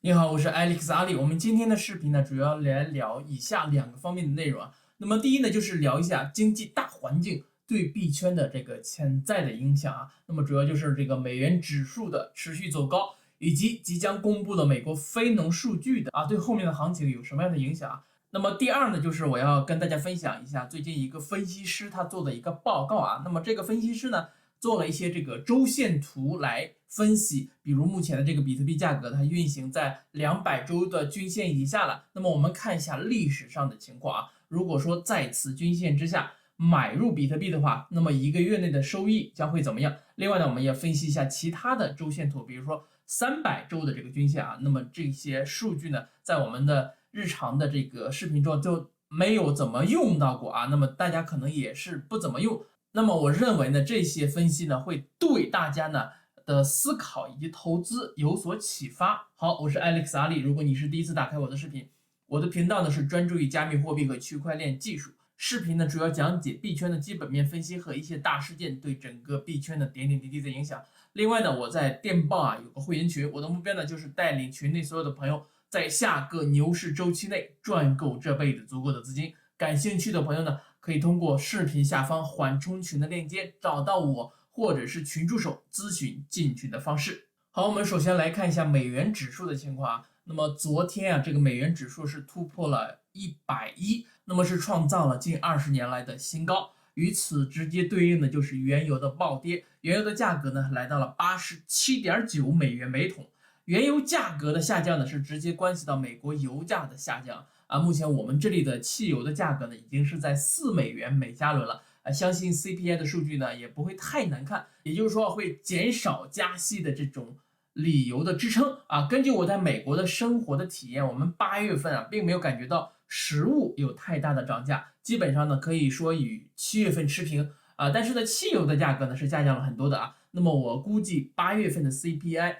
你好，我是 Alex 阿力。我们今天的视频呢，主要来聊以下两个方面的内容啊。那么第一呢，就是聊一下经济大环境对币圈的这个潜在的影响啊。那么主要就是这个美元指数的持续走高，以及即将公布的美国非农数据的对后面的行情有什么样的影响啊？那么第二呢，就是我要跟大家分享一下最近一个分析师他做的一个报告啊。那么这个分析师呢，做了一些这个周线图来分析，比如目前的这个比特币价格，它运行在200周的均线以下了。那么我们看一下历史上的情况啊，如果说在此均线之下买入比特币的话，那么一个月内的收益将会怎么样？另外呢，我们也分析一下其他的周线图，比如说300周的这个均线啊，那么这些数据呢，在我们的日常的这个视频中就没有怎么用到过啊，那么大家可能也是不怎么用。那么我认为呢，这些分析呢会对大家呢的思考以及投资有所启发。好，我是 Alex 阿力。如果你是第一次打开我的视频，我的频道呢是专注于加密货币和区块链技术。视频呢主要讲解币圈的基本面分析和一些大事件对整个币圈的点点滴滴的影响。另外呢，我在电报有个会员群，我的目标呢就是带领群内所有的朋友在下个牛市周期内赚够这辈子足够的资金。感兴趣的朋友呢，可以通过视频下方缓冲群的链接找到我，或者是群助手咨询进群的方式。好，我们首先来看一下美元指数的情况啊。那么昨天啊，这个美元指数是突破了110，那么是创造了近20年来的新高。与此直接对应的就是原油的暴跌，原油的价格呢来到了87.9美元每桶。原油价格的下降呢，是直接关系到美国油价的下降啊。目前我们这里的汽油的价格呢，已经是在4美元每加仑了啊。相信 CPI 的数据呢，也不会太难看，也就是说会减少加息的这种理由的支撑啊。根据我在美国的生活的体验，我们8月份啊，并没有感觉到食物有太大的涨价，基本上呢可以说与7月份持平啊。但是呢，汽油的价格呢是下降了很多的啊。那么我估计8月份的 CPI。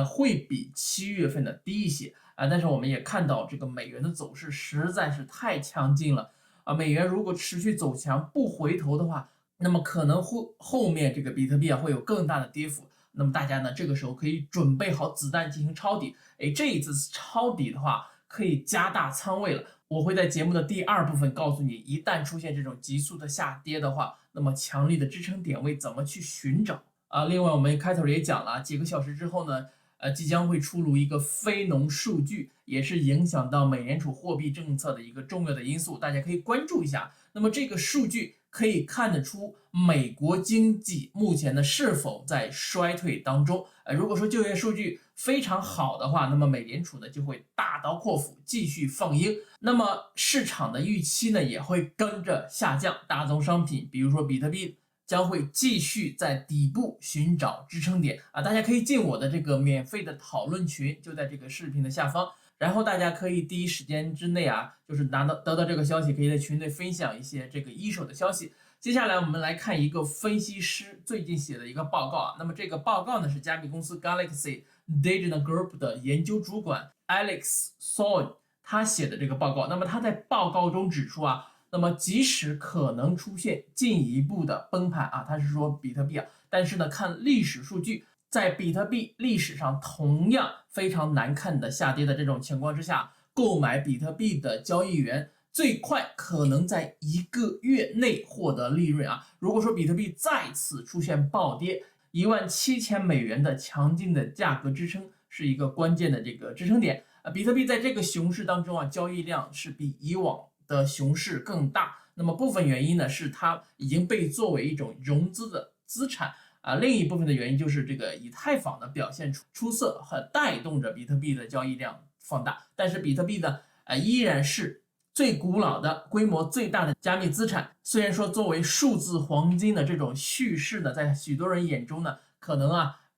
会比7月份的低一些啊，但是我们也看到这个美元的走势实在是太强劲了啊，美元如果持续走强不回头的话，那么可能后面这个比特币会有更大的跌幅，那么大家呢这个时候可以准备好子弹进行抄底，这一次抄底的话可以加大仓位了。我会在节目的第二部分告诉你，一旦出现这种急速的下跌的话，那么强力的支撑点位怎么去寻找啊？另外我们开头也讲了，几个小时之后呢，即将会出炉一个非农数据，也是影响到美联储货币政策的一个重要的因素，大家可以关注一下。那么这个数据可以看得出美国经济目前呢是否在衰退当中。如果说就业数据非常好的话，那么美联储呢就会大刀阔斧继续放鹰，那么市场的预期呢也会跟着下降。大宗商品，比如说比特币，将会继续在底部寻找支撑点啊！大家可以进我的这个免费的讨论群，就在这个视频的下方。然后大家可以第一时间之内啊，就是得到这个消息，可以在群内分享一些这个一手的消息。接下来我们来看一个分析师最近写的一个报告啊。那么这个报告呢是加密公司 Galaxy Digital Group 的研究主管 Alex Soy 他写的这个报告。那么他在报告中指出啊。那么即使可能出现进一步的崩盘啊，他是说比特币啊，但是呢，看历史数据，在比特币历史上同样非常难看的下跌的这种情况之下，购买比特币的交易员最快可能在1个月内获得利润啊。如果说比特币再次出现暴跌，17000美元的强劲的价格支撑是一个关键的这个支撑点啊。比特币在这个熊市当中啊，交易量是比以往的熊市更大，那么部分原因呢是它已经被作为一种融资的资产啊，另一部分的原因就是这个以太坊的表现出色和带动着比特币的交易量放大，但是比特币呢依然是最古老的、规模最大的加密资产。虽然说作为数字黄金的这种叙事呢，在许多人眼中呢，可能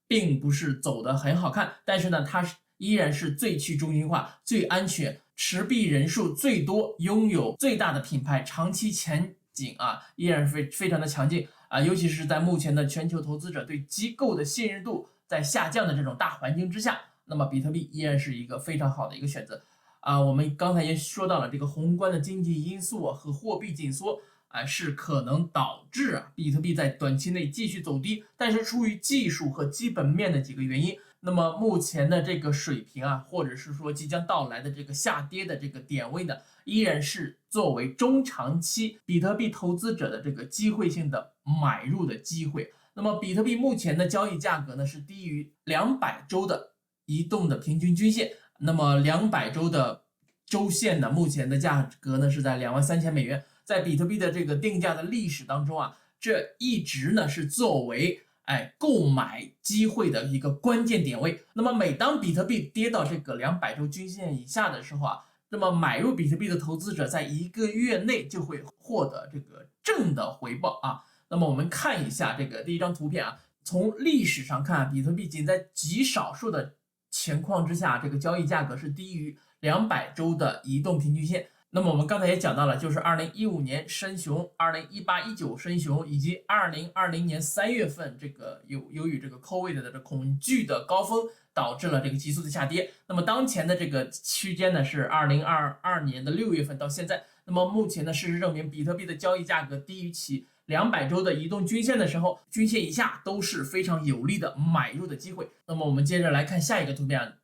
并不是走得很好看，但是呢，它依然是最去中心化、最安全。持币人数最多、拥有最大的品牌，长期前景依然非常的强劲啊，尤其是在目前的全球投资者对机构的信任度在下降的这种大环境之下，那么比特币依然是一个非常好的一个选择啊。我们刚才也说到了这个宏观的经济因素和货币紧缩是可能导致比特币在短期内继续走低，但是出于技术和基本面的几个原因，那么目前的这个水平啊，或者是说即将到来的这个下跌的这个点位呢，依然是作为中长期比特币投资者的这个机会性的买入的机会。那么比特币目前的交易价格呢是低于200周的移动的平均均线，那么200周的周线呢，目前的价格呢是在23000美元。在比特币的这个定价的历史当中啊，这一直呢是作为购买机会的一个关键点位。那么每当比特币跌到这个200周均线以下的时候啊，那么买入比特币的投资者在1个月内就会获得这个正的回报啊。那么我们看一下这个第一张图片啊，从历史上看，比特币仅在极少数的情况之下，这个交易价格是低于200周的移动平均线。那么我们刚才也讲到了，就是2015年深熊、2018-19深熊以及2020年3月份这个由于这个 COVID 的这恐惧的高峰，导致了这个急速的下跌。那么当前的这个区间呢是2022年的6月份到现在。那么目前呢，事实证明，比特币的交易价格低于其200周的移动均线的时候，均线以下都是非常有利的买入的机会。那么我们接着来看下一个图片。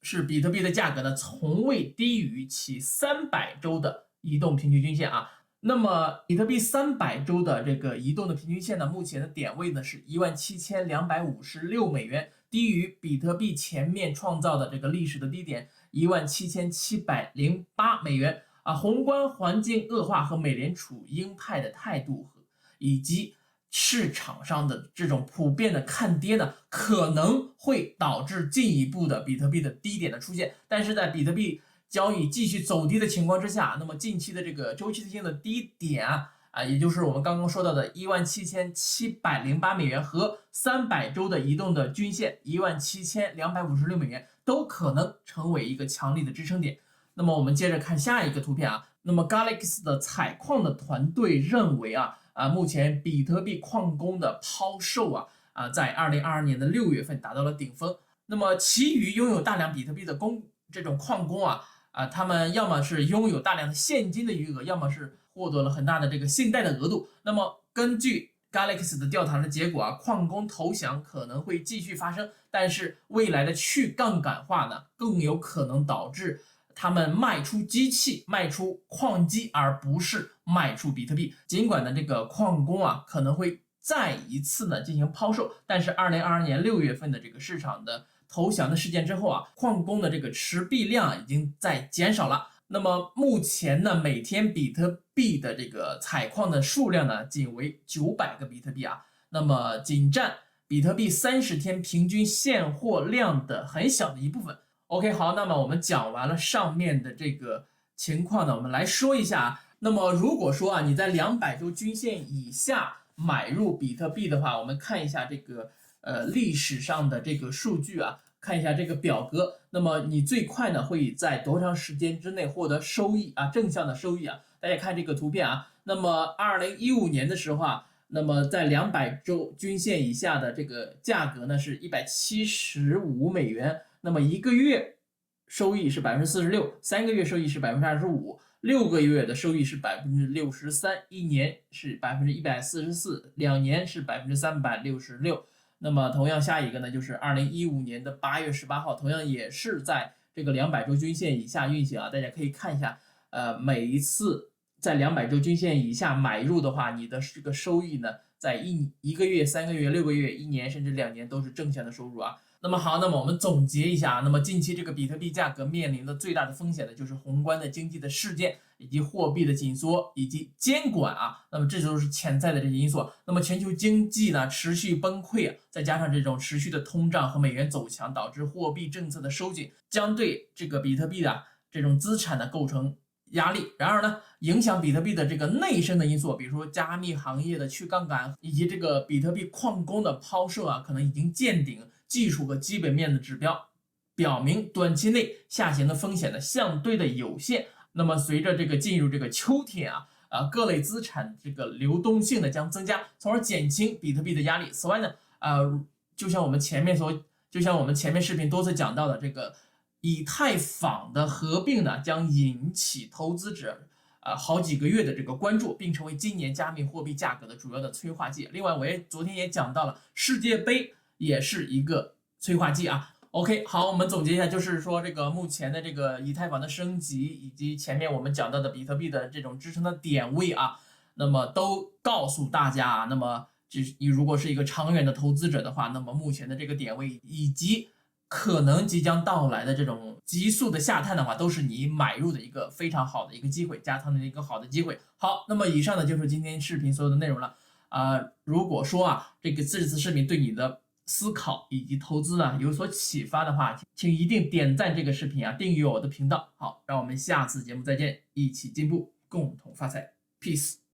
是比特币的价格呢，从未低于其300周的移动平均均线啊。那么比特币300周的这个移动的平均线呢，目前的点位呢是17256美元，低于比特币前面创造的这个历史的低点17708美元啊。宏观环境恶化和美联储鹰派的态度以及市场上的这种普遍的看跌呢，可能会导致进一步的比特币的低点的出现。但是在比特币交易继续走低的情况之下，那么近期的这个周期性的低点也就是我们刚刚说到的17708美元和300周的移动的均线17256美元，都可能成为一个强力的支撑点。那么我们接着看下一个图片啊，那么 Galaxy 的采矿的团队认为目前比特币矿工的抛售在2022年的6月份达到了顶峰。那么其余拥有大量比特币的这种矿工他们要么是拥有大量的现金的余额，要么是获得了很大的这个信贷的额度。那么根据 Galaxy 的调查的结果矿工投降可能会继续发生，但是未来的去杠杆化呢，更有可能导致他们卖出机器、卖出矿机，而不是卖出比特币。尽管呢，这个矿工可能会再一次呢进行抛售，但是2022年6月份的这个市场的投降的事件之后矿工的这个持币量已经在减少了。那么目前呢，每天比特币的这个采矿的数量呢，仅为900个比特币那么仅占比特币30天平均现货量的很小的一部分。OK， 好，那么我们讲完了上面的这个情况呢，我们来说一下那么如果说你在200周均线以下买入比特币的话，我们看一下这个历史上的这个数据看一下这个表格。那么你最快呢会在多长时间之内获得收益正向的收益大家看这个图片那么2015年的时候那么在200周均线以下的这个价格呢是175美元。那么1个月收益是46%，3个月收益是25%，6个月的收益是63%，1年是144%，2年是366%。那么同样下一个呢，就是2015年的8月18号，同样也是在这个200周均线以下运行大家可以看一下，每一次在200周均线以下买入的话，你的这个收益呢，在一个月、3个月、6个月、1年甚至2年都是正向的收入那么好，那么我们总结一下那么近期这个比特币价格面临的最大的风险呢，就是宏观的经济的事件，以及货币的紧缩，以及监管那么这都是潜在的这些因素。那么全球经济呢持续崩溃再加上这种持续的通胀和美元走强，导致货币政策的收紧，将对这个比特币的这种资产呢构成压力。然而呢，影响比特币的这个内生的因素，比如说加密行业的去杠杆，以及这个比特币矿工的抛售可能已经见顶。技术和基本面的指标表明，短期内下行的风险呢相对的有限。那么随着这个进入这个秋天各类资产这个流动性呢将增加，从而减轻比特币的压力。此外呢，就像我们前面视频多次讲到的，这个以太坊的合并呢将引起投资者好几个月的这个关注，并成为今年加密货币价格的主要的催化剂。另外，昨天也讲到了世界杯也是一个催化剂 OK，好，我们总结一下，就是说这个目前的这个以太坊的升级，以及前面我们讲到的比特币的这种支撑的点位啊，那么都告诉大家啊，那么你如果是一个长远的投资者的话，那么目前的这个点位以及可能即将到来的这种急速的下探的话，都是你买入的一个非常好的一个机会，加仓的一个好的机会。好，那么以上呢就是今天视频所有的内容了。如果说这个这次视频对你的思考以及投资有所启发的话，请一定点赞这个视频订阅我的频道。好，让我们下次节目再见，一起进步，共同发财，peace。